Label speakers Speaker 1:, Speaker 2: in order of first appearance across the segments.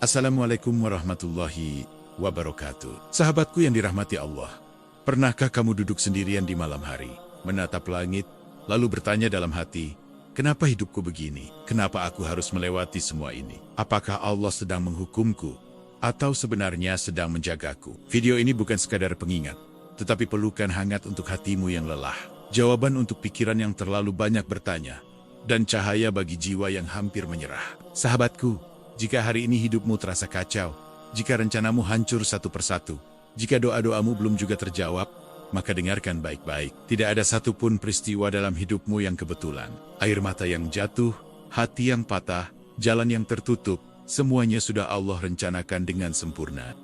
Speaker 1: Assalamualaikum warahmatullahi wabarakatuh. Sahabatku yang dirahmati Allah, pernahkah kamu duduk sendirian di malam hari, menatap langit, lalu bertanya dalam hati, kenapa hidupku begini? Kenapa aku harus melewati semua ini? Apakah Allah sedang menghukumku? Atau sebenarnya sedang menjagaku? Video ini bukan sekadar pengingat, tetapi pelukan hangat untuk hatimu yang lelah. Jawaban untuk pikiran yang terlalu banyak bertanya, dan cahaya bagi jiwa yang hampir menyerah. Sahabatku, jika hari ini hidupmu terasa kacau, jika rencanamu hancur satu persatu, jika doa-doamu belum juga terjawab, maka dengarkan baik-baik. Tidak ada satupun peristiwa dalam hidupmu yang kebetulan. Air mata yang jatuh, hati yang patah, jalan yang tertutup, semuanya sudah Allah rencanakan dengan sempurna.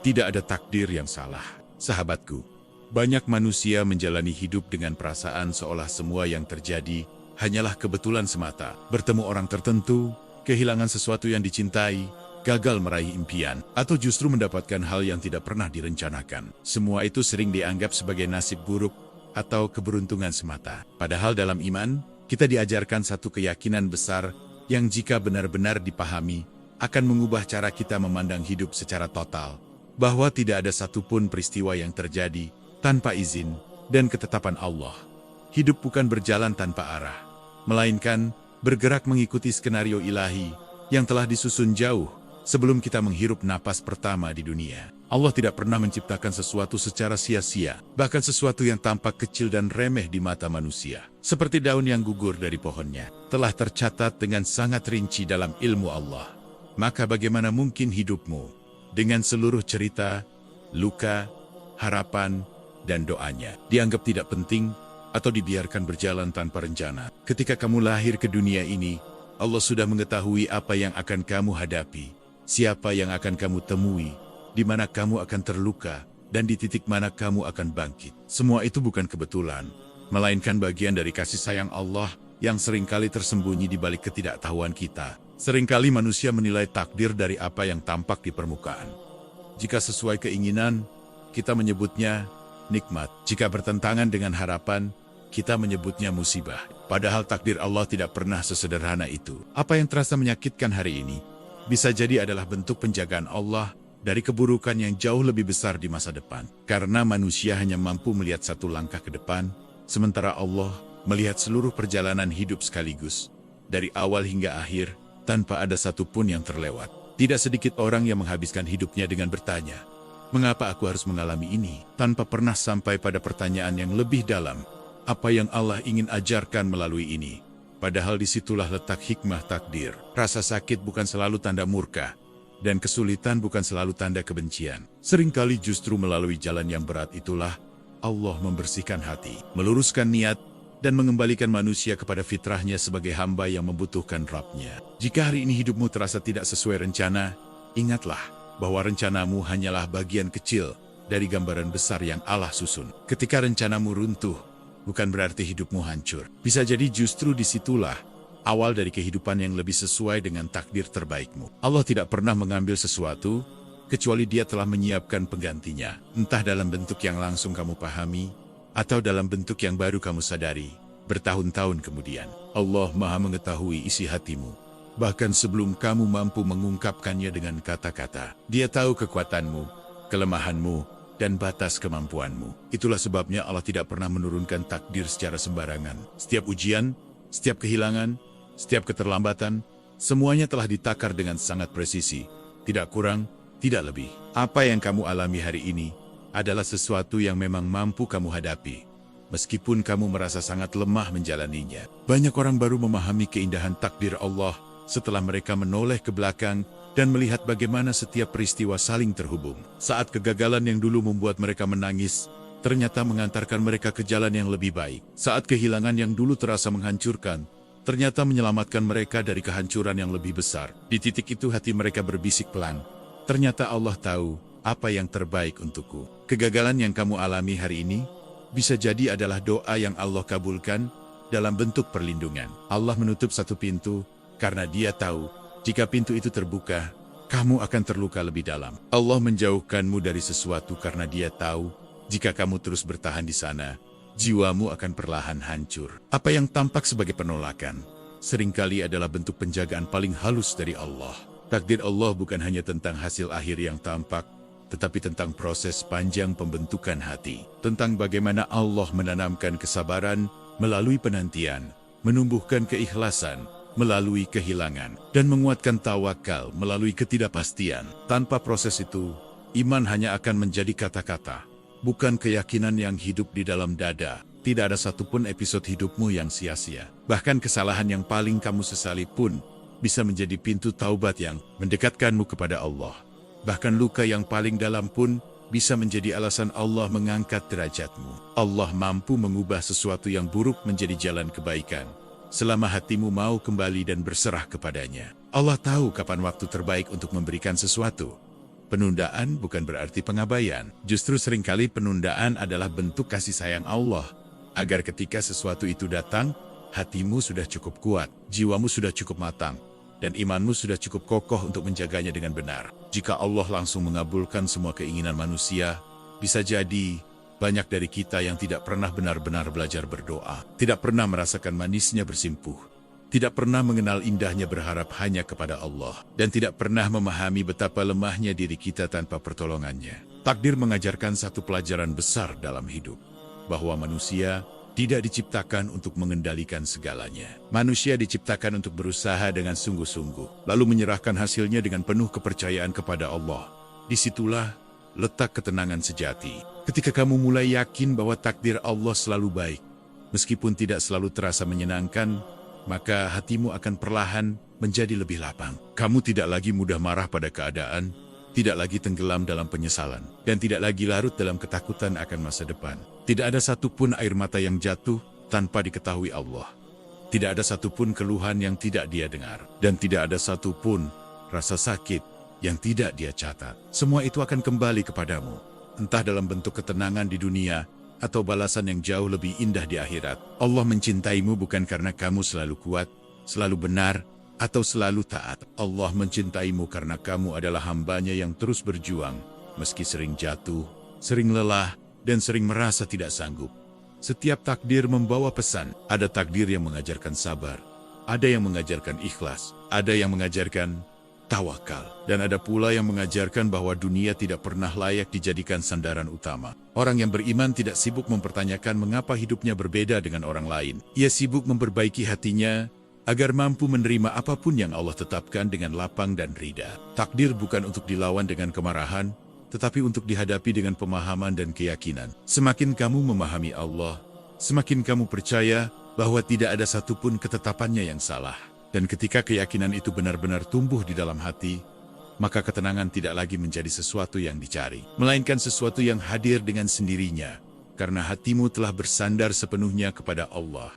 Speaker 1: Tidak ada takdir yang salah, sahabatku. Banyak manusia menjalani hidup dengan perasaan seolah semua yang terjadi hanyalah kebetulan semata. Bertemu orang tertentu, kehilangan sesuatu yang dicintai, gagal meraih impian, atau justru mendapatkan hal yang tidak pernah direncanakan. Semua itu sering dianggap sebagai nasib buruk atau keberuntungan semata. Padahal dalam iman, kita diajarkan satu keyakinan besar yang jika benar-benar dipahami, akan mengubah cara kita memandang hidup secara total. Bahwa tidak ada satupun peristiwa yang terjadi tanpa izin dan ketetapan Allah. Hidup bukan berjalan tanpa arah, melainkan bergerak mengikuti skenario ilahi yang telah disusun jauh sebelum kita menghirup napas pertama di dunia. Allah tidak pernah menciptakan sesuatu secara sia-sia, bahkan sesuatu yang tampak kecil dan remeh di mata manusia, seperti daun yang gugur dari pohonnya, telah tercatat dengan sangat rinci dalam ilmu Allah. Maka bagaimana mungkin hidupmu dengan seluruh cerita, luka, harapan, dan doanya dianggap tidak penting atau dibiarkan berjalan tanpa rencana? Ketika kamu lahir ke dunia ini, Allah sudah mengetahui apa yang akan kamu hadapi, siapa yang akan kamu temui, di mana kamu akan terluka, dan di titik mana kamu akan bangkit. Semua itu bukan kebetulan, melainkan bagian dari kasih sayang Allah yang seringkali tersembunyi di balik ketidaktahuan kita. Seringkali manusia menilai takdir dari apa yang tampak di permukaan. Jika sesuai keinginan, kita menyebutnya nikmat. Jika bertentangan dengan harapan, kita menyebutnya musibah. Padahal takdir Allah tidak pernah sesederhana itu. Apa yang terasa menyakitkan hari ini, bisa jadi adalah bentuk penjagaan Allah dari keburukan yang jauh lebih besar di masa depan. Karena manusia hanya mampu melihat satu langkah ke depan, sementara Allah melihat seluruh perjalanan hidup sekaligus, dari awal hingga akhir, tanpa ada satupun yang terlewat. Tidak sedikit orang yang menghabiskan hidupnya dengan bertanya, mengapa aku harus mengalami ini? Tanpa pernah sampai pada pertanyaan yang lebih dalam, apa yang Allah ingin ajarkan melalui ini? Padahal disitulah letak hikmah takdir. Rasa sakit bukan selalu tanda murka, dan kesulitan bukan selalu tanda kebencian. Seringkali justru melalui jalan yang berat itulah Allah membersihkan hati, meluruskan niat, dan mengembalikan manusia kepada fitrahnya sebagai hamba yang membutuhkan Rabb-Nya. Jika hari ini hidupmu terasa tidak sesuai rencana, ingatlah bahwa rencanamu hanyalah bagian kecil dari gambaran besar yang Allah susun. Ketika rencanamu runtuh, bukan berarti hidupmu hancur. Bisa jadi justru disitulah awal dari kehidupan yang lebih sesuai dengan takdir terbaikmu. Allah tidak pernah mengambil sesuatu, kecuali Dia telah menyiapkan penggantinya. Entah dalam bentuk yang langsung kamu pahami, atau dalam bentuk yang baru kamu sadari, bertahun-tahun kemudian. Allah Maha mengetahui isi hatimu, bahkan sebelum kamu mampu mengungkapkannya dengan kata-kata. Dia tahu kekuatanmu, kelemahanmu, dan batas kemampuanmu. Itulah sebabnya Allah tidak pernah menurunkan takdir secara sembarangan. Setiap ujian, setiap kehilangan, setiap keterlambatan, semuanya telah ditakar dengan sangat presisi. Tidak kurang, tidak lebih. Apa yang kamu alami hari ini adalah sesuatu yang memang mampu kamu hadapi, meskipun kamu merasa sangat lemah menjalaninya. Banyak orang baru memahami keindahan takdir Allah setelah mereka menoleh ke belakang dan melihat bagaimana setiap peristiwa saling terhubung. Saat kegagalan yang dulu membuat mereka menangis, ternyata mengantarkan mereka ke jalan yang lebih baik. Saat kehilangan yang dulu terasa menghancurkan, ternyata menyelamatkan mereka dari kehancuran yang lebih besar. Di titik itu hati mereka berbisik pelan, ternyata Allah tahu apa yang terbaik untukku. Kegagalan yang kamu alami hari ini, bisa jadi adalah doa yang Allah kabulkan dalam bentuk perlindungan. Allah menutup satu pintu, karena Dia tahu, jika pintu itu terbuka, kamu akan terluka lebih dalam. Allah menjauhkanmu dari sesuatu karena Dia tahu, jika kamu terus bertahan di sana, jiwamu akan perlahan hancur. Apa yang tampak sebagai penolakan, seringkali adalah bentuk penjagaan paling halus dari Allah. Takdir Allah bukan hanya tentang hasil akhir yang tampak, tetapi tentang proses panjang pembentukan hati. Tentang bagaimana Allah menanamkan kesabaran melalui penantian, menumbuhkan keikhlasan melalui kehilangan, dan menguatkan tawakal melalui ketidakpastian. Tanpa proses itu, iman hanya akan menjadi kata-kata, bukan keyakinan yang hidup di dalam dada. Tidak ada satupun episode hidupmu yang sia-sia. Bahkan kesalahan yang paling kamu sesali pun bisa menjadi pintu taubat yang mendekatkanmu kepada Allah. Bahkan luka yang paling dalam pun bisa menjadi alasan Allah mengangkat derajatmu. Allah mampu mengubah sesuatu yang buruk menjadi jalan kebaikan, selama hatimu mau kembali dan berserah kepadanya. Allah tahu kapan waktu terbaik untuk memberikan sesuatu. Penundaan bukan berarti pengabaian. Justru seringkali penundaan adalah bentuk kasih sayang Allah, agar ketika sesuatu itu datang, hatimu sudah cukup kuat, jiwamu sudah cukup matang, dan imanmu sudah cukup kokoh untuk menjaganya dengan benar. Jika Allah langsung mengabulkan semua keinginan manusia, bisa jadi banyak dari kita yang tidak pernah benar-benar belajar berdoa, tidak pernah merasakan manisnya bersimpuh, tidak pernah mengenal indahnya berharap hanya kepada Allah, dan tidak pernah memahami betapa lemahnya diri kita tanpa pertolongannya. Takdir mengajarkan satu pelajaran besar dalam hidup, bahwa manusia tidak diciptakan untuk mengendalikan segalanya. Manusia diciptakan untuk berusaha dengan sungguh-sungguh, lalu menyerahkan hasilnya dengan penuh kepercayaan kepada Allah. Disitulah letak ketenangan sejati. Ketika kamu mulai yakin bahwa takdir Allah selalu baik, meskipun tidak selalu terasa menyenangkan, maka hatimu akan perlahan menjadi lebih lapang. Kamu tidak lagi mudah marah pada keadaan, tidak lagi tenggelam dalam penyesalan, dan tidak lagi larut dalam ketakutan akan masa depan. Tidak ada satupun air mata yang jatuh tanpa diketahui Allah. Tidak ada satupun keluhan yang tidak Dia dengar, dan tidak ada satupun rasa sakit yang tidak Dia catat. Semua itu akan kembali kepadamu, entah dalam bentuk ketenangan di dunia atau balasan yang jauh lebih indah di akhirat. Allah mencintaimu bukan karena kamu selalu kuat, selalu benar, atau selalu taat. Allah mencintaimu karena kamu adalah hambanya yang terus berjuang, meski sering jatuh, sering lelah, dan sering merasa tidak sanggup. Setiap takdir membawa pesan. Ada takdir yang mengajarkan sabar, ada yang mengajarkan ikhlas, ada yang mengajarkan tawakal, dan ada pula yang mengajarkan bahwa dunia tidak pernah layak dijadikan sandaran utama. Orang yang beriman tidak sibuk mempertanyakan mengapa hidupnya berbeda dengan orang lain. Ia sibuk memperbaiki hatinya agar mampu menerima apapun yang Allah tetapkan dengan lapang dan rida. Takdir bukan untuk dilawan dengan kemarahan, tetapi untuk dihadapi dengan pemahaman dan keyakinan. Semakin kamu memahami Allah, semakin kamu percaya bahwa tidak ada satupun ketetapannya yang salah. Dan ketika keyakinan itu benar-benar tumbuh di dalam hati, maka ketenangan tidak lagi menjadi sesuatu yang dicari, melainkan sesuatu yang hadir dengan sendirinya, karena hatimu telah bersandar sepenuhnya kepada Allah.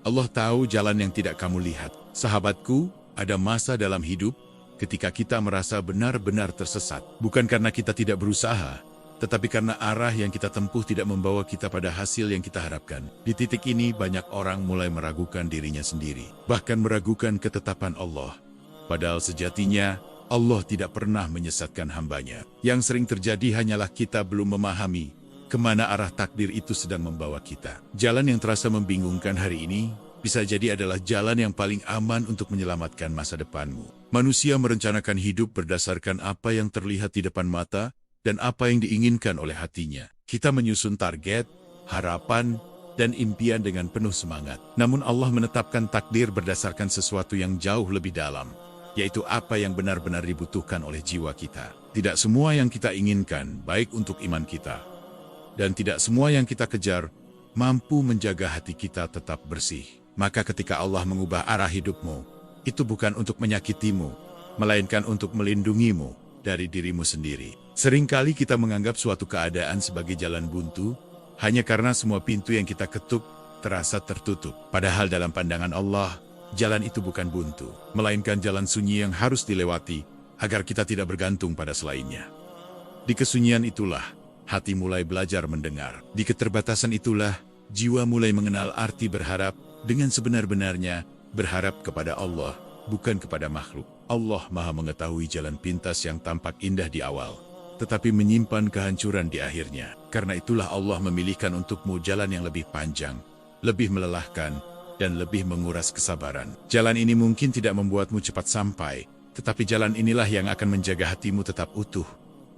Speaker 1: Allah tahu jalan yang tidak kamu lihat. Sahabatku, ada masa dalam hidup ketika kita merasa benar-benar tersesat. Bukan karena kita tidak berusaha, tetapi karena arah yang kita tempuh tidak membawa kita pada hasil yang kita harapkan. Di titik ini banyak orang mulai meragukan dirinya sendiri, bahkan meragukan ketetapan Allah. Padahal sejatinya Allah tidak pernah menyesatkan hambanya. Yang sering terjadi hanyalah kita belum memahami kemana arah takdir itu sedang membawa kita. Jalan yang terasa membingungkan hari ini bisa jadi adalah jalan yang paling aman untuk menyelamatkan masa depanmu. Manusia merencanakan hidup berdasarkan apa yang terlihat di depan mata dan apa yang diinginkan oleh hatinya. Kita menyusun target, harapan, dan impian dengan penuh semangat. Namun Allah menetapkan takdir berdasarkan sesuatu yang jauh lebih dalam, yaitu apa yang benar-benar dibutuhkan oleh jiwa kita. Tidak semua yang kita inginkan baik untuk iman kita, dan tidak semua yang kita kejar mampu menjaga hati kita tetap bersih. Maka ketika Allah mengubah arah hidupmu, itu bukan untuk menyakitimu, melainkan untuk melindungimu dari dirimu sendiri. Seringkali kita menganggap suatu keadaan sebagai jalan buntu, hanya karena semua pintu yang kita ketuk terasa tertutup. Padahal dalam pandangan Allah, jalan itu bukan buntu, melainkan jalan sunyi yang harus dilewati, agar kita tidak bergantung pada selainnya. Di kesunyian itulah hati mulai belajar mendengar. Di keterbatasan itulah, jiwa mulai mengenal arti berharap dengan sebenar-benarnya, berharap kepada Allah, bukan kepada makhluk. Allah Maha mengetahui jalan pintas yang tampak indah di awal, tetapi menyimpan kehancuran di akhirnya. Karena itulah Allah memilihkan untukmu jalan yang lebih panjang, lebih melelahkan, dan lebih menguras kesabaran. Jalan ini mungkin tidak membuatmu cepat sampai, tetapi jalan inilah yang akan menjaga hatimu tetap utuh,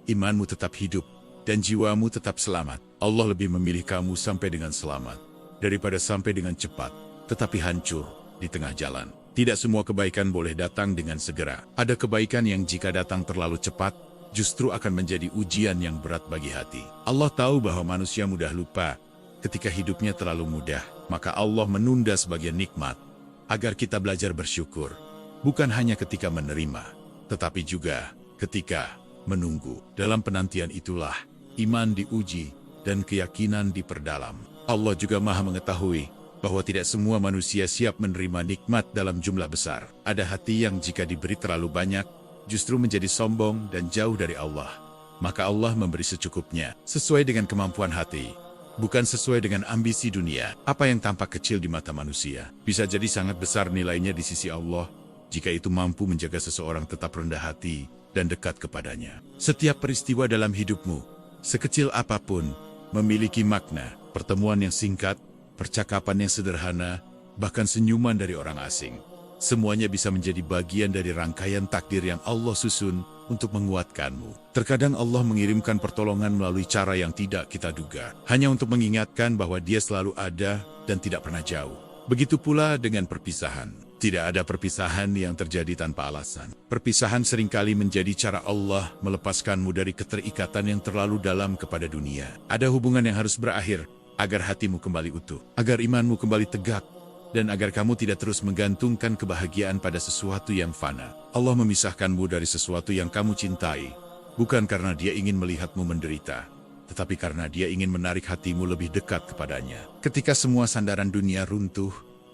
Speaker 1: imanmu tetap hidup, dan jiwamu tetap selamat. Allah lebih memilih kamu sampai dengan selamat, daripada sampai dengan cepat, tetapi hancur di tengah jalan. Tidak semua kebaikan boleh datang dengan segera. Ada kebaikan yang jika datang terlalu cepat, justru akan menjadi ujian yang berat bagi hati. Allah tahu bahwa manusia mudah lupa ketika hidupnya terlalu mudah, maka Allah menunda sebagian nikmat, agar kita belajar bersyukur, bukan hanya ketika menerima, tetapi juga ketika menunggu. Dalam penantian itulah, iman diuji, dan keyakinan diperdalam. Allah juga Maha mengetahui bahwa tidak semua manusia siap menerima nikmat dalam jumlah besar. Ada hati yang jika diberi terlalu banyak, justru menjadi sombong dan jauh dari Allah. Maka Allah memberi secukupnya, sesuai dengan kemampuan hati, bukan sesuai dengan ambisi dunia. Apa yang tampak kecil di mata manusia, bisa jadi sangat besar nilainya di sisi Allah, jika itu mampu menjaga seseorang tetap rendah hati dan dekat kepadanya. Setiap peristiwa dalam hidupmu, sekecil apapun, memiliki makna. Pertemuan yang singkat, percakapan yang sederhana, bahkan senyuman dari orang asing. Semuanya bisa menjadi bagian dari rangkaian takdir yang Allah susun untuk menguatkanmu. Terkadang Allah mengirimkan pertolongan melalui cara yang tidak kita duga, hanya untuk mengingatkan bahwa Dia selalu ada dan tidak pernah jauh. Begitu pula dengan perpisahan. Tidak ada perpisahan yang terjadi tanpa alasan. Perpisahan seringkali menjadi cara Allah melepaskanmu dari keterikatan yang terlalu dalam kepada dunia. Ada hubungan yang harus berakhir, agar hatimu kembali utuh, agar imanmu kembali tegak, dan agar kamu tidak terus menggantungkan kebahagiaan pada sesuatu yang fana. Allah memisahkanmu dari sesuatu yang kamu cintai, bukan karena Dia ingin melihatmu menderita, tetapi karena Dia ingin menarik hatimu lebih dekat kepadanya. Ketika semua sandaran dunia runtuh,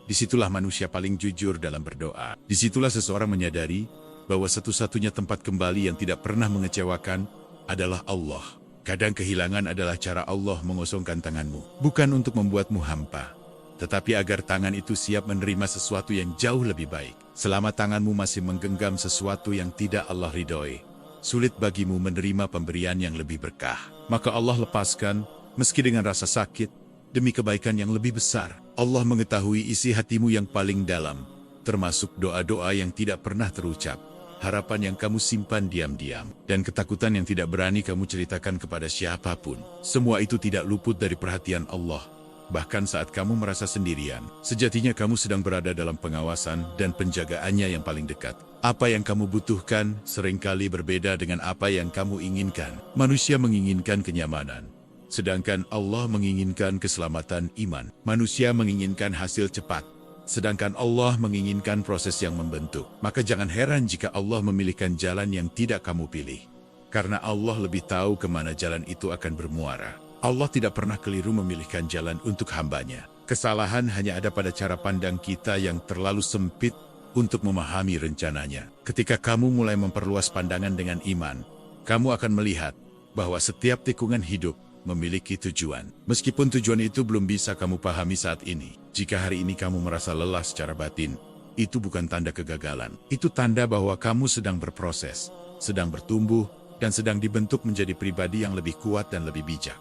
Speaker 1: disitulah manusia paling jujur dalam berdoa. Disitulah seseorang menyadari bahwa satu-satunya tempat kembali yang tidak pernah mengecewakan adalah Allah. Kadang kehilangan adalah cara Allah mengosongkan tanganmu, bukan untuk membuatmu hampa, tetapi agar tangan itu siap menerima sesuatu yang jauh lebih baik. Selama tanganmu masih menggenggam sesuatu yang tidak Allah ridhoi, sulit bagimu menerima pemberian yang lebih berkah. Maka Allah lepaskan, meski dengan rasa sakit, demi kebaikan yang lebih besar. Allah mengetahui isi hatimu yang paling dalam, termasuk doa-doa yang tidak pernah terucap, harapan yang kamu simpan diam-diam, dan ketakutan yang tidak berani kamu ceritakan kepada siapapun. Semua itu tidak luput dari perhatian Allah. Bahkan saat kamu merasa sendirian, sejatinya kamu sedang berada dalam pengawasan dan penjagaannya yang paling dekat. Apa yang kamu butuhkan seringkali berbeda dengan apa yang kamu inginkan. Manusia menginginkan kenyamanan, sedangkan Allah menginginkan keselamatan iman. Manusia menginginkan hasil cepat, sedangkan Allah menginginkan proses yang membentuk. Maka jangan heran jika Allah memilihkan jalan yang tidak kamu pilih, karena Allah lebih tahu kemana jalan itu akan bermuara. Allah tidak pernah keliru memilihkan jalan untuk hambanya. Kesalahan hanya ada pada cara pandang kita yang terlalu sempit untuk memahami rencananya. Ketika kamu mulai memperluas pandangan dengan iman, kamu akan melihat bahwa setiap tikungan hidup memiliki tujuan. Meskipun tujuan itu belum bisa kamu pahami saat ini. Jika hari ini kamu merasa lelah secara batin, itu bukan tanda kegagalan. Itu tanda bahwa kamu sedang berproses, sedang bertumbuh, dan sedang dibentuk menjadi pribadi yang lebih kuat dan lebih bijak.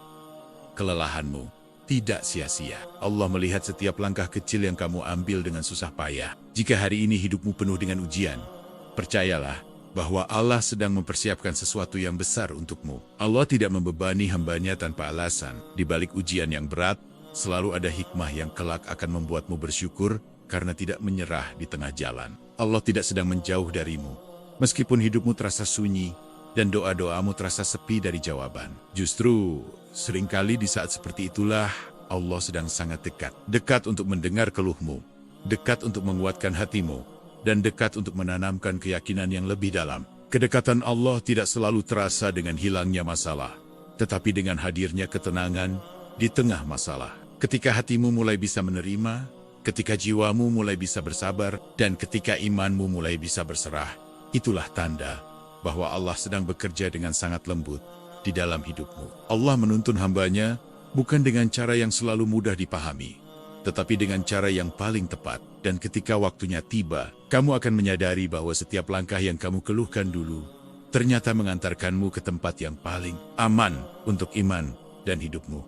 Speaker 1: Kelelahanmu tidak sia-sia. Allah melihat setiap langkah kecil yang kamu ambil dengan susah payah. Jika hari ini hidupmu penuh dengan ujian, percayalah bahwa Allah sedang mempersiapkan sesuatu yang besar untukmu. Allah tidak membebani hambanya tanpa alasan. Di balik ujian yang berat, selalu ada hikmah yang kelak akan membuatmu bersyukur karena tidak menyerah di tengah jalan. Allah tidak sedang menjauh darimu, meskipun hidupmu terasa sunyi dan doa-doamu terasa sepi dari jawaban. Justru, seringkali di saat seperti itulah Allah sedang sangat dekat. Dekat untuk mendengar keluhmu, dekat untuk menguatkan hatimu, dan dekat untuk menanamkan keyakinan yang lebih dalam. Kedekatan Allah tidak selalu terasa dengan hilangnya masalah, tetapi dengan hadirnya ketenangan di tengah masalah. Ketika hatimu mulai bisa menerima, ketika jiwamu mulai bisa bersabar, dan ketika imanmu mulai bisa berserah, itulah tanda bahwa Allah sedang bekerja dengan sangat lembut di dalam hidupmu. Allah menuntun hambanya bukan dengan cara yang selalu mudah dipahami, tetapi dengan cara yang paling tepat. Dan ketika waktunya tiba, kamu akan menyadari bahwa setiap langkah yang kamu keluhkan dulu ternyata mengantarkanmu ke tempat yang paling aman untuk iman dan hidupmu.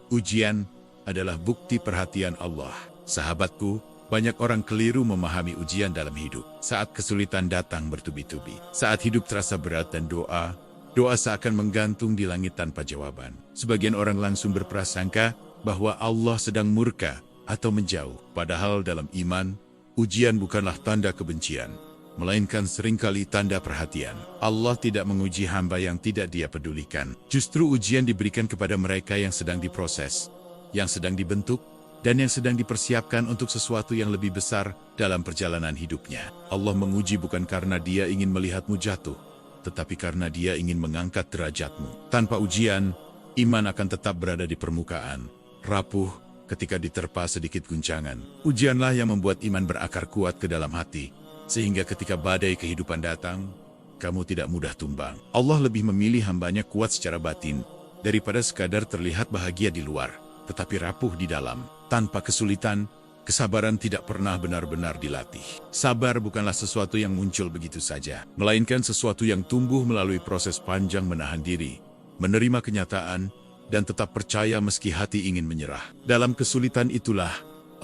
Speaker 1: Ujian adalah bukti perhatian Allah. Sahabatku, banyak orang keliru memahami ujian dalam hidup. Saat kesulitan datang bertubi-tubi, saat hidup terasa berat dan doa seakan menggantung di langit tanpa jawaban. Sebagian orang langsung berprasangka bahwa Allah sedang murka atau menjauh. Padahal dalam iman, ujian bukanlah tanda kebencian, melainkan seringkali tanda perhatian. Allah tidak menguji hamba yang tidak Dia pedulikan. Justru ujian diberikan kepada mereka yang sedang diproses, yang sedang dibentuk, dan yang sedang dipersiapkan untuk sesuatu yang lebih besar dalam perjalanan hidupnya. Allah menguji bukan karena Dia ingin melihatmu jatuh, tetapi karena Dia ingin mengangkat derajatmu. Tanpa ujian, iman akan tetap berada di permukaan, rapuh ketika diterpa sedikit guncangan. Ujianlah yang membuat iman berakar kuat ke dalam hati, sehingga ketika badai kehidupan datang, kamu tidak mudah tumbang. Allah lebih memilih hambanya kuat secara batin, daripada sekadar terlihat bahagia di luar, tetapi rapuh di dalam. Tanpa kesulitan, kesabaran tidak pernah benar-benar dilatih. Sabar bukanlah sesuatu yang muncul begitu saja, melainkan sesuatu yang tumbuh melalui proses panjang menahan diri, menerima kenyataan, dan tetap percaya meski hati ingin menyerah. Dalam kesulitan itulah,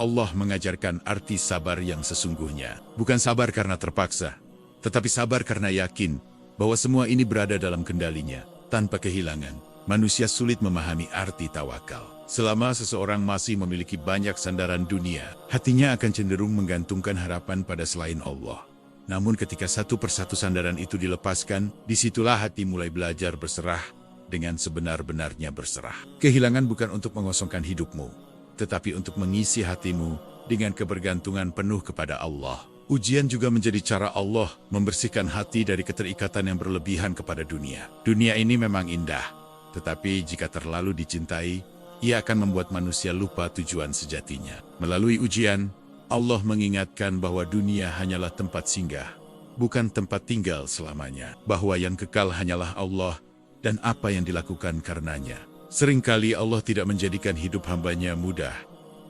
Speaker 1: Allah mengajarkan arti sabar yang sesungguhnya. Bukan sabar karena terpaksa, tetapi sabar karena yakin bahwa semua ini berada dalam kendalinya. Tanpa kehilangan, manusia sulit memahami arti tawakal. Selama seseorang masih memiliki banyak sandaran dunia, hatinya akan cenderung menggantungkan harapan pada selain Allah. Namun ketika satu persatu sandaran itu dilepaskan, disitulah hati mulai belajar berserah dengan sebenar-benarnya berserah. Kehilangan bukan untuk mengosongkan hidupmu, tetapi untuk mengisi hatimu dengan kebergantungan penuh kepada Allah. Ujian juga menjadi cara Allah membersihkan hati dari keterikatan yang berlebihan kepada dunia. Dunia ini memang indah, tetapi jika terlalu dicintai, ia akan membuat manusia lupa tujuan sejatinya. Melalui ujian, Allah mengingatkan bahwa dunia hanyalah tempat singgah, bukan tempat tinggal selamanya. Bahwa yang kekal hanyalah Allah dan apa yang dilakukan karenanya. Seringkali Allah tidak menjadikan hidup hambanya mudah,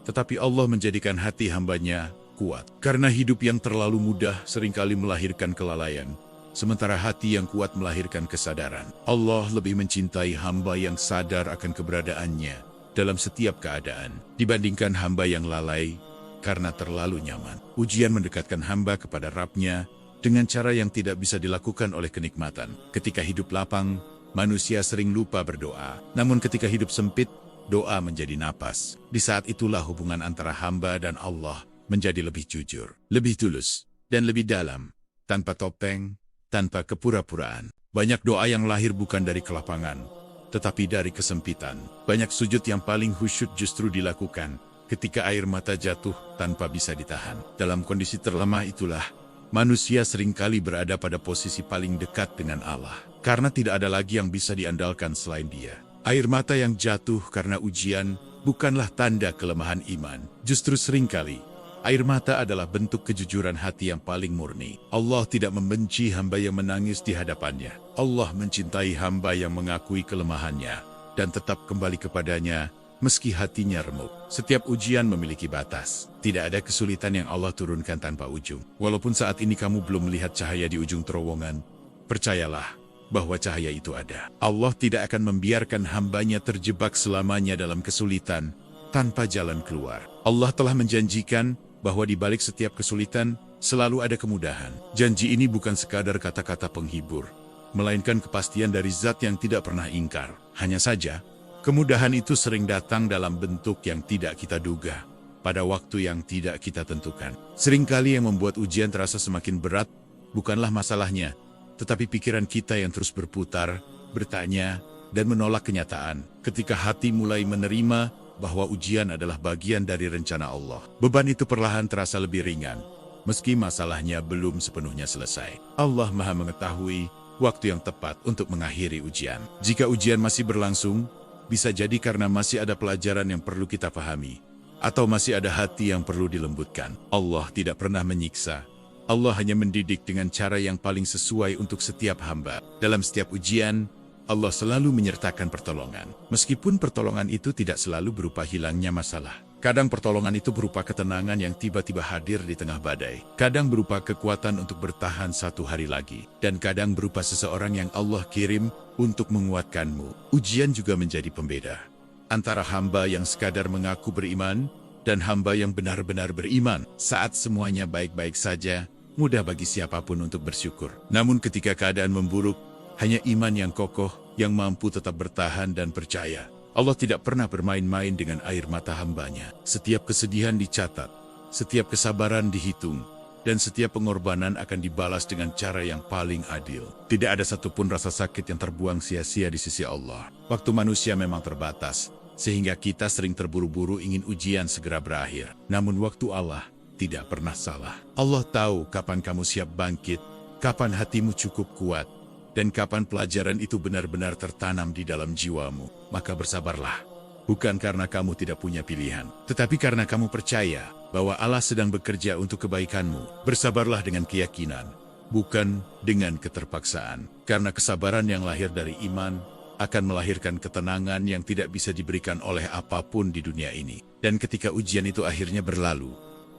Speaker 1: tetapi Allah menjadikan hati hambanya kuat. Karena hidup yang terlalu mudah seringkali melahirkan kelalaian, sementara hati yang kuat melahirkan kesadaran. Allah lebih mencintai hamba yang sadar akan keberadaannya dalam setiap keadaan, dibandingkan hamba yang lalai karena terlalu nyaman. Ujian mendekatkan hamba kepada Rabb-Nya dengan cara yang tidak bisa dilakukan oleh kenikmatan. Ketika hidup lapang, manusia sering lupa berdoa. Namun ketika hidup sempit, doa menjadi napas. Di saat itulah hubungan antara hamba dan Allah menjadi lebih jujur, lebih tulus, dan lebih dalam, tanpa topeng, tanpa kepura-puraan. Banyak doa yang lahir bukan dari kelapangan, tetapi dari kesempitan. Banyak sujud yang paling khusyuk justru dilakukan ketika air mata jatuh tanpa bisa ditahan. Dalam kondisi terlemah itulah, manusia seringkali berada pada posisi paling dekat dengan Allah, karena tidak ada lagi yang bisa diandalkan selain Dia. Air mata yang jatuh karena ujian bukanlah tanda kelemahan iman. Justru seringkali, air mata adalah bentuk kejujuran hati yang paling murni. Allah tidak membenci hamba yang menangis di hadapannya. Allah mencintai hamba yang mengakui kelemahannya dan tetap kembali kepadanya meski hatinya remuk. Setiap ujian memiliki batas. Tidak ada kesulitan yang Allah turunkan tanpa ujung. Walaupun saat ini kamu belum melihat cahaya di ujung terowongan, percayalah bahwa cahaya itu ada. Allah tidak akan membiarkan hambanya terjebak selamanya dalam kesulitan tanpa jalan keluar. Allah telah menjanjikan bahwa di balik setiap kesulitan selalu ada kemudahan. Janji ini bukan sekadar kata-kata penghibur, melainkan kepastian dari Zat yang tidak pernah ingkar. Hanya saja, kemudahan itu sering datang dalam bentuk yang tidak kita duga, pada waktu yang tidak kita tentukan. Seringkali yang membuat ujian terasa semakin berat, bukanlah masalahnya, tetapi pikiran kita yang terus berputar, bertanya, dan menolak kenyataan. Ketika hati mulai menerima bahwa ujian adalah bagian dari rencana Allah, beban itu perlahan terasa lebih ringan, meski masalahnya belum sepenuhnya selesai. Allah Maha mengetahui waktu yang tepat untuk mengakhiri ujian. Jika ujian masih berlangsung, bisa jadi karena masih ada pelajaran yang perlu kita pahami, atau masih ada hati yang perlu dilembutkan. Allah tidak pernah menyiksa. Allah hanya mendidik dengan cara yang paling sesuai untuk setiap hamba. Dalam setiap ujian, Allah selalu menyertakan pertolongan. Meskipun pertolongan itu tidak selalu berupa hilangnya masalah. Kadang pertolongan itu berupa ketenangan yang tiba-tiba hadir di tengah badai. Kadang berupa kekuatan untuk bertahan satu hari lagi. Dan kadang berupa seseorang yang Allah kirim untuk menguatkanmu. Ujian juga menjadi pembeda antara hamba yang sekadar mengaku beriman dan hamba yang benar-benar beriman. Saat semuanya baik-baik saja, mudah bagi siapapun untuk bersyukur. Namun ketika keadaan memburuk, hanya iman yang kokoh yang mampu tetap bertahan dan percaya. Allah tidak pernah bermain-main dengan air mata hambanya. Setiap kesedihan dicatat, setiap kesabaran dihitung, dan setiap pengorbanan akan dibalas dengan cara yang paling adil. Tidak ada satupun rasa sakit yang terbuang sia-sia di sisi Allah. Waktu manusia memang terbatas, sehingga kita sering terburu-buru ingin ujian segera berakhir. Namun waktu Allah tidak pernah salah. Allah tahu kapan kamu siap bangkit, kapan hatimu cukup kuat, dan kapan pelajaran itu benar-benar tertanam di dalam jiwamu. Maka bersabarlah. Bukan karena kamu tidak punya pilihan, tetapi karena kamu percaya bahwa Allah sedang bekerja untuk kebaikanmu. Bersabarlah dengan keyakinan, bukan dengan keterpaksaan. Karena kesabaran yang lahir dari iman akan melahirkan ketenangan yang tidak bisa diberikan oleh apapun di dunia ini. Dan ketika ujian itu akhirnya berlalu,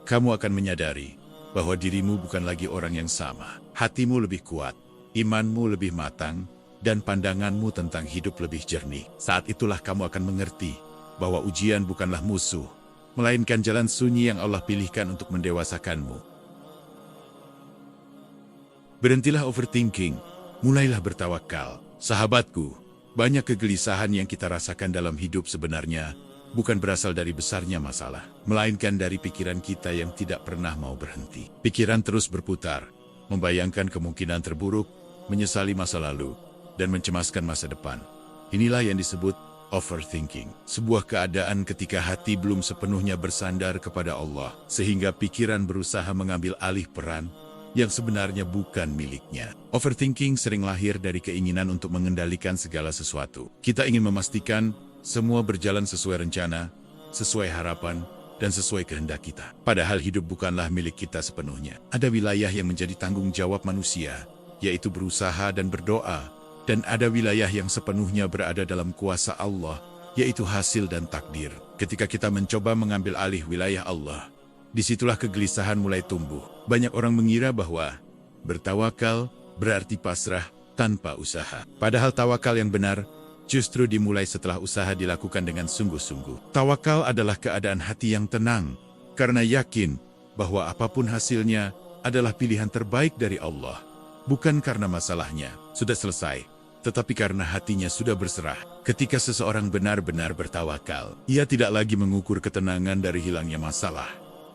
Speaker 1: kamu akan menyadari bahwa dirimu bukan lagi orang yang sama. Hatimu lebih kuat, imanmu lebih matang, dan pandanganmu tentang hidup lebih jernih. Saat itulah kamu akan mengerti bahwa ujian bukanlah musuh, melainkan jalan sunyi yang Allah pilihkan untuk mendewasakanmu. Berhentilah overthinking, mulailah bertawakal. Sahabatku, banyak kegelisahan yang kita rasakan dalam hidup sebenarnya bukan berasal dari besarnya masalah, melainkan dari pikiran kita yang tidak pernah mau berhenti. Pikiran terus berputar, membayangkan kemungkinan terburuk, menyesali masa lalu, dan mencemaskan masa depan. Inilah yang disebut overthinking. Sebuah keadaan ketika hati belum sepenuhnya bersandar kepada Allah, sehingga pikiran berusaha mengambil alih peran yang sebenarnya bukan miliknya. Overthinking sering lahir dari keinginan untuk mengendalikan segala sesuatu. Kita ingin memastikan semua berjalan sesuai rencana, sesuai harapan, dan sesuai kehendak kita. Padahal hidup bukanlah milik kita sepenuhnya. Ada wilayah yang menjadi tanggung jawab manusia, yaitu berusaha dan berdoa. Dan ada wilayah yang sepenuhnya berada dalam kuasa Allah, yaitu hasil dan takdir. Ketika kita mencoba mengambil alih wilayah Allah, disitulah kegelisahan mulai tumbuh. Banyak orang mengira bahwa bertawakal berarti pasrah tanpa usaha. Padahal tawakal yang benar justru dimulai setelah usaha dilakukan dengan sungguh-sungguh. Tawakal adalah keadaan hati yang tenang, karena yakin bahwa apapun hasilnya adalah pilihan terbaik dari Allah. Bukan karena masalahnya sudah selesai, tetapi karena hatinya sudah berserah. Ketika seseorang benar-benar bertawakal, ia tidak lagi mengukur ketenangan dari hilangnya masalah,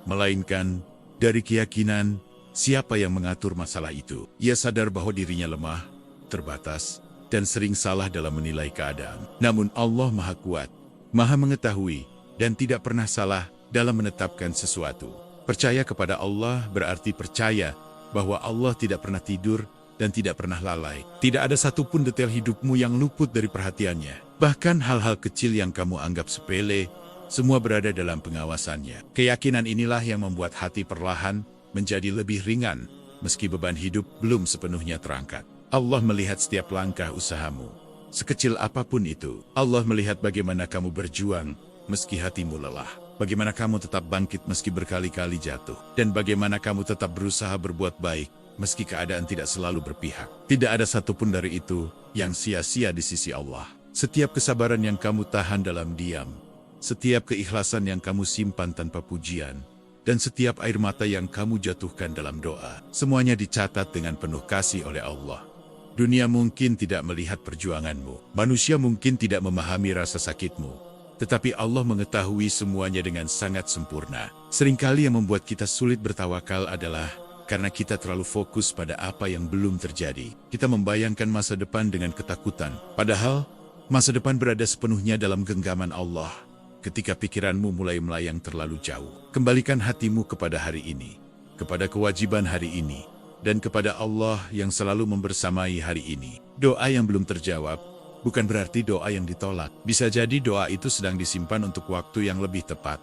Speaker 1: melainkan dari keyakinan siapa yang mengatur masalah itu. Ia sadar bahwa dirinya lemah, terbatas, dan sering salah dalam menilai keadaan. Namun Allah Maha Kuat, Maha Mengetahui, dan tidak pernah salah dalam menetapkan sesuatu. Percaya kepada Allah berarti percaya bahwa Allah tidak pernah tidur dan tidak pernah lalai. Tidak ada satupun detail hidupmu yang luput dari perhatiannya. Bahkan hal-hal kecil yang kamu anggap sepele, semua berada dalam pengawasannya. Keyakinan inilah yang membuat hati perlahan menjadi lebih ringan, meski beban hidup belum sepenuhnya terangkat. Allah melihat setiap langkah usahamu, sekecil apapun itu. Allah melihat bagaimana kamu berjuang, meski hatimu lelah. Bagaimana kamu tetap bangkit meski berkali-kali jatuh. Dan bagaimana kamu tetap berusaha berbuat baik, meski keadaan tidak selalu berpihak. Tidak ada satupun dari itu yang sia-sia di sisi Allah. Setiap kesabaran yang kamu tahan dalam diam, setiap keikhlasan yang kamu simpan tanpa pujian, dan setiap air mata yang kamu jatuhkan dalam doa, semuanya dicatat dengan penuh kasih oleh Allah. Dunia mungkin tidak melihat perjuanganmu. Manusia mungkin tidak memahami rasa sakitmu. Tetapi Allah mengetahui semuanya dengan sangat sempurna. Seringkali yang membuat kita sulit bertawakal adalah karena kita terlalu fokus pada apa yang belum terjadi. Kita membayangkan masa depan dengan ketakutan. Padahal, masa depan berada sepenuhnya dalam genggaman Allah. Ketika pikiranmu mulai melayang terlalu jauh, kembalikan hatimu kepada hari ini, kepada kewajiban hari ini, dan kepada Allah yang selalu membersamai hari ini. Doa yang belum terjawab bukan berarti doa yang ditolak. Bisa jadi doa itu sedang disimpan untuk waktu yang lebih tepat,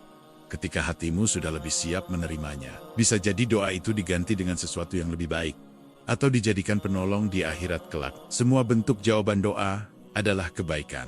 Speaker 1: ketika hatimu sudah lebih siap menerimanya. Bisa jadi doa itu diganti dengan sesuatu yang lebih baik, atau dijadikan penolong di akhirat kelak. Semua bentuk jawaban doa adalah kebaikan,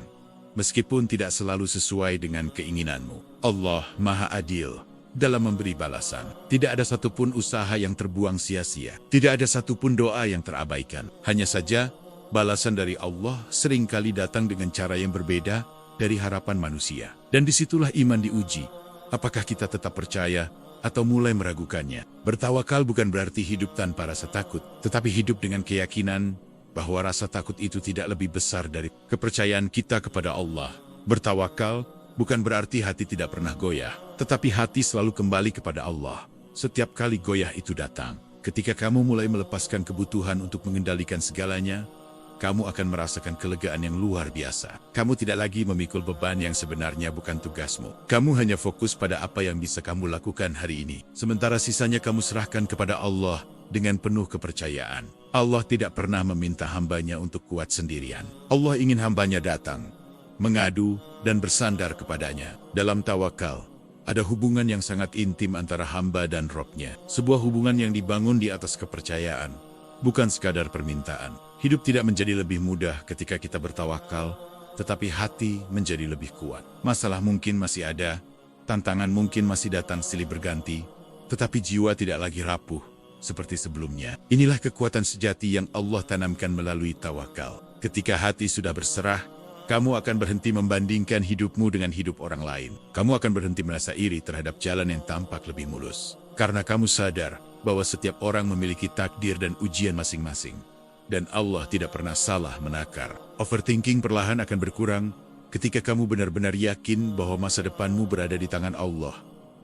Speaker 1: meskipun tidak selalu sesuai dengan keinginanmu. Allah Maha Adil dalam memberi balasan. Tidak ada satupun usaha yang terbuang sia-sia. Tidak ada satupun doa yang terabaikan. Hanya saja, balasan dari Allah seringkali datang dengan cara yang berbeda dari harapan manusia. Dan disitulah iman diuji. Apakah kita tetap percaya atau mulai meragukannya? Bertawakal bukan berarti hidup tanpa rasa takut, tetapi hidup dengan keyakinan bahwa rasa takut itu tidak lebih besar dari kepercayaan kita kepada Allah. Bertawakal bukan berarti hati tidak pernah goyah, tetapi hati selalu kembali kepada Allah. Setiap kali goyah itu datang, ketika kamu mulai melepaskan kebutuhan untuk mengendalikan segalanya, kamu akan merasakan kelegaan yang luar biasa. Kamu tidak lagi memikul beban yang sebenarnya bukan tugasmu. Kamu hanya fokus pada apa yang bisa kamu lakukan hari ini. Sementara sisanya kamu serahkan kepada Allah dengan penuh kepercayaan. Allah tidak pernah meminta hambanya untuk kuat sendirian. Allah ingin hambanya datang, mengadu, dan bersandar kepadanya. Dalam tawakal, ada hubungan yang sangat intim antara hamba dan Robnya. Sebuah hubungan yang dibangun di atas kepercayaan, bukan sekadar permintaan. Hidup tidak menjadi lebih mudah ketika kita bertawakal, tetapi hati menjadi lebih kuat. Masalah mungkin masih ada, tantangan mungkin masih datang silih berganti, tetapi jiwa tidak lagi rapuh seperti sebelumnya. Inilah kekuatan sejati yang Allah tanamkan melalui tawakal. Ketika hati sudah berserah, kamu akan berhenti membandingkan hidupmu dengan hidup orang lain. Kamu akan berhenti merasa iri terhadap jalan yang tampak lebih mulus. Karena kamu sadar bahwa setiap orang memiliki takdir dan ujian masing-masing. Dan Allah tidak pernah salah menakar. Overthinking perlahan akan berkurang ketika kamu benar-benar yakin bahwa masa depanmu berada di tangan Allah,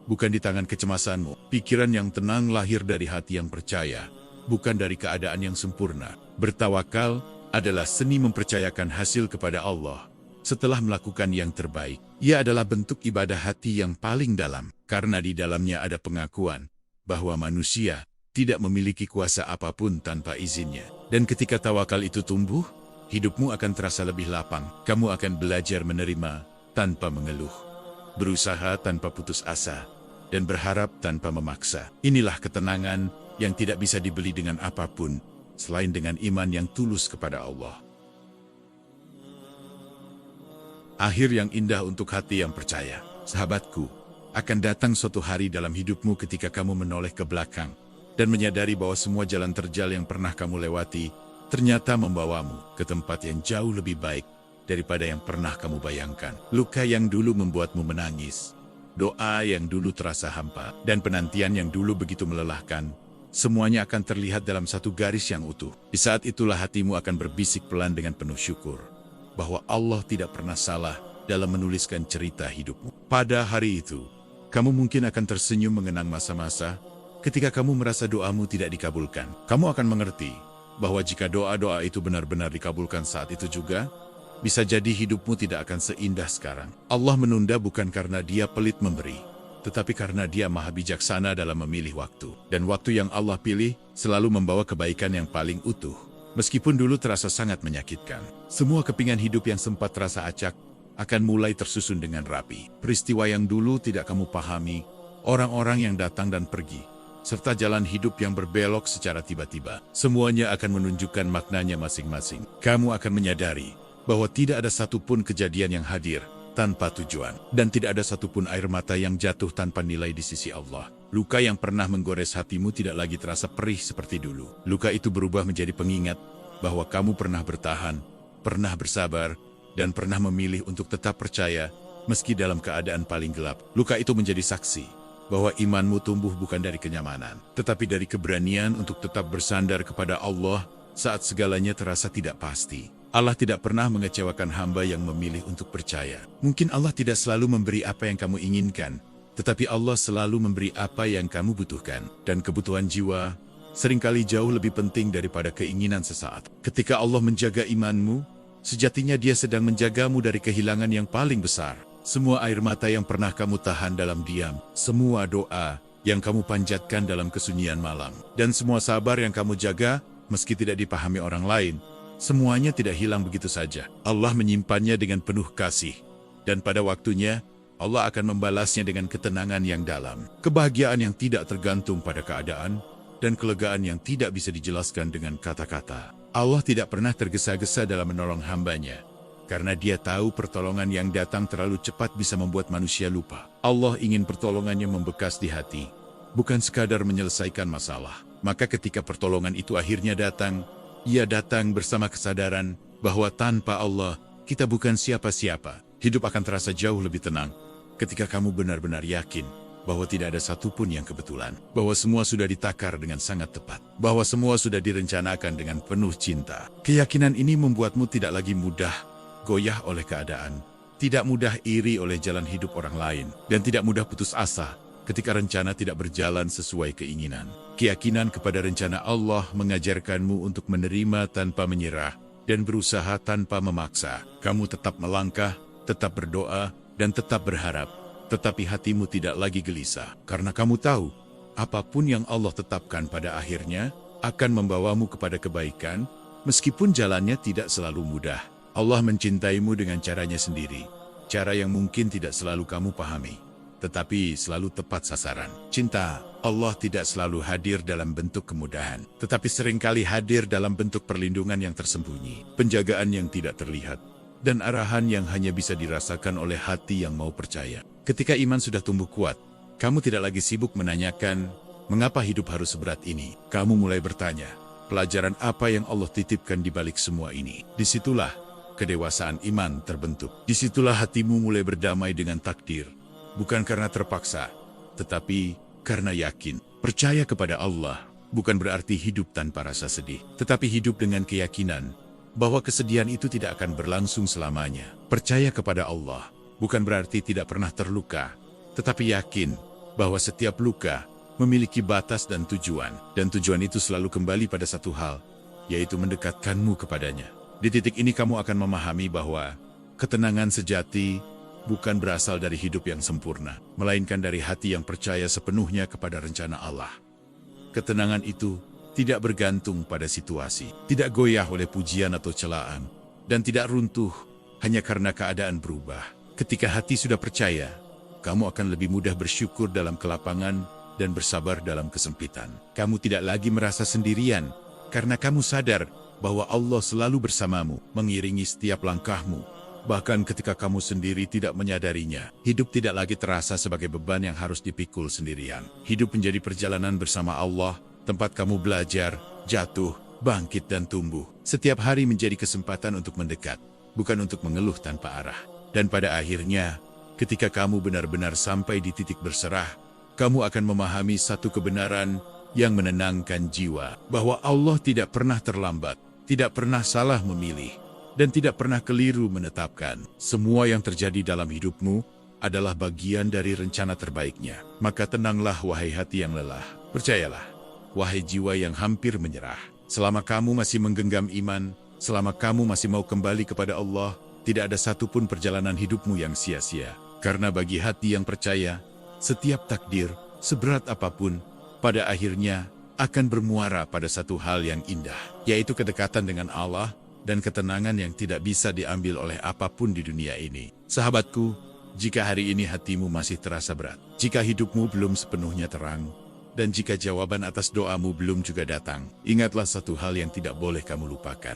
Speaker 1: bukan di tangan kecemasanmu. Pikiran yang tenang lahir dari hati yang percaya, bukan dari keadaan yang sempurna. Bertawakal adalah seni mempercayakan hasil kepada Allah. Setelah melakukan yang terbaik, ia adalah bentuk ibadah hati yang paling dalam, karena di dalamnya ada pengakuan bahwa manusia tidak memiliki kuasa apapun tanpa izinnya. Dan ketika tawakal itu tumbuh, hidupmu akan terasa lebih lapang. Kamu akan belajar menerima tanpa mengeluh, berusaha tanpa putus asa, dan berharap tanpa memaksa. Inilah ketenangan yang tidak bisa dibeli dengan apapun, selain dengan iman yang tulus kepada Allah. Akhir yang indah untuk hati yang percaya. Sahabatku, akan datang suatu hari dalam hidupmu ketika kamu menoleh ke belakang dan menyadari bahwa semua jalan terjal yang pernah kamu lewati ternyata membawamu ke tempat yang jauh lebih baik daripada yang pernah kamu bayangkan. Luka yang dulu membuatmu menangis, doa yang dulu terasa hampa, dan penantian yang dulu begitu melelahkan, semuanya akan terlihat dalam satu garis yang utuh. Di saat itulah hatimu akan berbisik pelan dengan penuh syukur bahwa Allah tidak pernah salah dalam menuliskan cerita hidupmu. Pada hari itu, kamu mungkin akan tersenyum mengenang masa-masa ketika kamu merasa doamu tidak dikabulkan. Kamu akan mengerti bahwa jika doa-doa itu benar-benar dikabulkan saat itu juga, bisa jadi hidupmu tidak akan seindah sekarang. Allah menunda bukan karena Dia pelit memberi, tetapi karena Dia maha bijaksana dalam memilih waktu. Dan waktu yang Allah pilih selalu membawa kebaikan yang paling utuh. Meskipun dulu terasa sangat menyakitkan, semua kepingan hidup yang sempat terasa acak akan mulai tersusun dengan rapi. Peristiwa yang dulu tidak kamu pahami, orang-orang yang datang dan pergi, serta jalan hidup yang berbelok secara tiba-tiba, semuanya akan menunjukkan maknanya masing-masing. Kamu akan menyadari bahwa tidak ada satupun kejadian yang hadir tanpa tujuan, dan tidak ada satupun air mata yang jatuh tanpa nilai di sisi Allah. Luka yang pernah menggores hatimu tidak lagi terasa perih seperti dulu. Luka itu berubah menjadi pengingat bahwa kamu pernah bertahan, pernah bersabar, dan pernah memilih untuk tetap percaya meski dalam keadaan paling gelap. Luka itu menjadi saksi bahwa imanmu tumbuh bukan dari kenyamanan, tetapi dari keberanian untuk tetap bersandar kepada Allah saat segalanya terasa tidak pasti. Allah tidak pernah mengecewakan hamba yang memilih untuk percaya. Mungkin Allah tidak selalu memberi apa yang kamu inginkan, tetapi Allah selalu memberi apa yang kamu butuhkan. Dan kebutuhan jiwa seringkali jauh lebih penting daripada keinginan sesaat. Ketika Allah menjaga imanmu, sejatinya Dia sedang menjagamu dari kehilangan yang paling besar. Semua air mata yang pernah kamu tahan dalam diam, semua doa yang kamu panjatkan dalam kesunyian malam, dan semua sabar yang kamu jaga meski tidak dipahami orang lain, semuanya tidak hilang begitu saja. Allah menyimpannya dengan penuh kasih, dan pada waktunya Allah akan membalasnya dengan ketenangan yang dalam, kebahagiaan yang tidak tergantung pada keadaan, dan kelegaan yang tidak bisa dijelaskan dengan kata-kata. Allah tidak pernah tergesa-gesa dalam menolong hambanya, karena Dia tahu pertolongan yang datang terlalu cepat bisa membuat manusia lupa. Allah ingin pertolongannya membekas di hati, bukan sekadar menyelesaikan masalah. Maka ketika pertolongan itu akhirnya datang, ia datang bersama kesadaran bahwa tanpa Allah, kita bukan siapa-siapa. Hidup akan terasa jauh lebih tenang ketika kamu benar-benar yakin bahwa tidak ada satupun yang kebetulan, bahwa semua sudah ditakar dengan sangat tepat, bahwa semua sudah direncanakan dengan penuh cinta. Keyakinan ini membuatmu tidak lagi mudah goyah oleh keadaan, tidak mudah iri oleh jalan hidup orang lain, dan tidak mudah putus asa ketika rencana tidak berjalan sesuai keinginan. Keyakinan kepada rencana Allah mengajarkanmu untuk menerima tanpa menyerah dan berusaha tanpa memaksa. Kamu tetap melangkah, tetap berdoa, dan tetap berharap. Tetapi hatimu tidak lagi gelisah, karena kamu tahu, apapun yang Allah tetapkan pada akhirnya akan membawamu kepada kebaikan, meskipun jalannya tidak selalu mudah. Allah mencintaimu dengan caranya sendiri, cara yang mungkin tidak selalu kamu pahami, tetapi selalu tepat sasaran. Cinta Allah tidak selalu hadir dalam bentuk kemudahan, tetapi seringkali hadir dalam bentuk perlindungan yang tersembunyi, penjagaan yang tidak terlihat, dan arahan yang hanya bisa dirasakan oleh hati yang mau percaya. Ketika iman sudah tumbuh kuat, kamu tidak lagi sibuk menanyakan, mengapa hidup harus seberat ini? Kamu mulai bertanya, pelajaran apa yang Allah titipkan di balik semua ini? Disitulah kedewasaan iman terbentuk. Disitulah hatimu mulai berdamai dengan takdir, bukan karena terpaksa, tetapi karena yakin. Percaya kepada Allah bukan berarti hidup tanpa rasa sedih, tetapi hidup dengan keyakinan bahwa kesedihan itu tidak akan berlangsung selamanya. Percaya kepada Allah bukan berarti tidak pernah terluka, tetapi yakin bahwa setiap luka memiliki batas dan tujuan itu selalu kembali pada satu hal, yaitu mendekatkanmu kepadanya. Di titik ini kamu akan memahami bahwa ketenangan sejati bukan berasal dari hidup yang sempurna, melainkan dari hati yang percaya sepenuhnya kepada rencana Allah. Ketenangan itu tidak bergantung pada situasi, tidak goyah oleh pujian atau celaan, dan tidak runtuh hanya karena keadaan berubah. Ketika hati sudah percaya, kamu akan lebih mudah bersyukur dalam kelapangan dan bersabar dalam kesempitan. Kamu tidak lagi merasa sendirian, karena kamu sadar bahwa Allah selalu bersamamu, mengiringi setiap langkahmu. Bahkan ketika kamu sendiri tidak menyadarinya, hidup tidak lagi terasa sebagai beban yang harus dipikul sendirian. Hidup menjadi perjalanan bersama Allah, tempat kamu belajar, jatuh, bangkit dan tumbuh. Setiap hari menjadi kesempatan untuk mendekat, bukan untuk mengeluh tanpa arah. Dan pada akhirnya, ketika kamu benar-benar sampai di titik berserah, kamu akan memahami satu kebenaran yang menenangkan jiwa, bahwa Allah tidak pernah terlambat, tidak pernah salah memilih, dan tidak pernah keliru menetapkan. Semua yang terjadi dalam hidupmu adalah bagian dari rencana terbaiknya. Maka tenanglah wahai hati yang lelah. Percayalah, wahai jiwa yang hampir menyerah. Selama kamu masih menggenggam iman, selama kamu masih mau kembali kepada Allah, tidak ada satupun perjalanan hidupmu yang sia-sia. Karena bagi hati yang percaya, setiap takdir, seberat apapun, pada akhirnya akan bermuara pada satu hal yang indah, yaitu kedekatan dengan Allah dan ketenangan yang tidak bisa diambil oleh apapun di dunia ini. Sahabatku, jika hari ini hatimu masih terasa berat, jika hidupmu belum sepenuhnya terang, dan jika jawaban atas doamu belum juga datang, ingatlah satu hal yang tidak boleh kamu lupakan.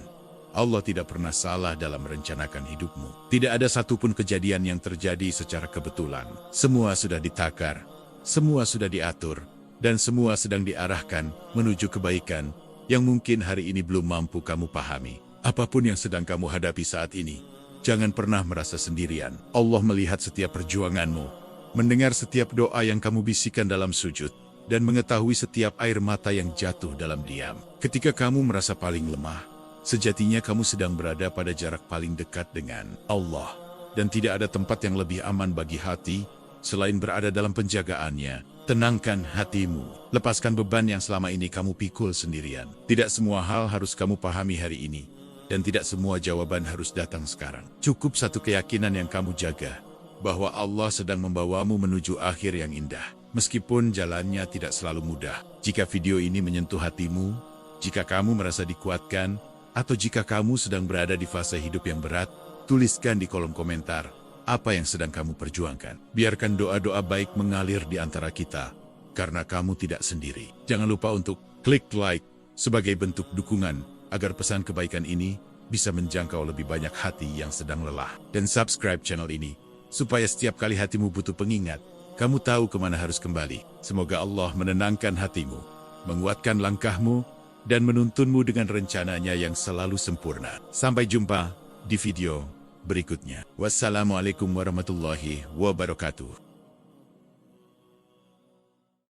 Speaker 1: Allah tidak pernah salah dalam merencanakan hidupmu. Tidak ada satupun kejadian yang terjadi secara kebetulan. Semua sudah ditakar, semua sudah diatur, dan semua sedang diarahkan menuju kebaikan yang mungkin hari ini belum mampu kamu pahami. Apapun yang sedang kamu hadapi saat ini, jangan pernah merasa sendirian. Allah melihat setiap perjuanganmu, mendengar setiap doa yang kamu bisikan dalam sujud, dan mengetahui setiap air mata yang jatuh dalam diam. Ketika kamu merasa paling lemah, sejatinya kamu sedang berada pada jarak paling dekat dengan Allah. Dan tidak ada tempat yang lebih aman bagi hati selain berada dalam penjagaannya. Tenangkan hatimu. Lepaskan beban yang selama ini kamu pikul sendirian. Tidak semua hal harus kamu pahami hari ini. Dan tidak semua jawaban harus datang sekarang. Cukup satu keyakinan yang kamu jaga, bahwa Allah sedang membawamu menuju akhir yang indah. Meskipun jalannya tidak selalu mudah. Jika video ini menyentuh hatimu, jika kamu merasa dikuatkan, atau jika kamu sedang berada di fase hidup yang berat, tuliskan di kolom komentar apa yang sedang kamu perjuangkan. Biarkan doa-doa baik mengalir di antara kita, karena kamu tidak sendiri. Jangan lupa untuk klik like sebagai bentuk dukungan, agar pesan kebaikan ini bisa menjangkau lebih banyak hati yang sedang lelah. Dan subscribe channel ini, supaya setiap kali hatimu butuh pengingat, kamu tahu kemana harus kembali. Semoga Allah menenangkan hatimu, menguatkan langkahmu, dan menuntunmu dengan rencananya yang selalu sempurna. Sampai jumpa di video berikutnya. Wassalamualaikum warahmatullahi wabarakatuh.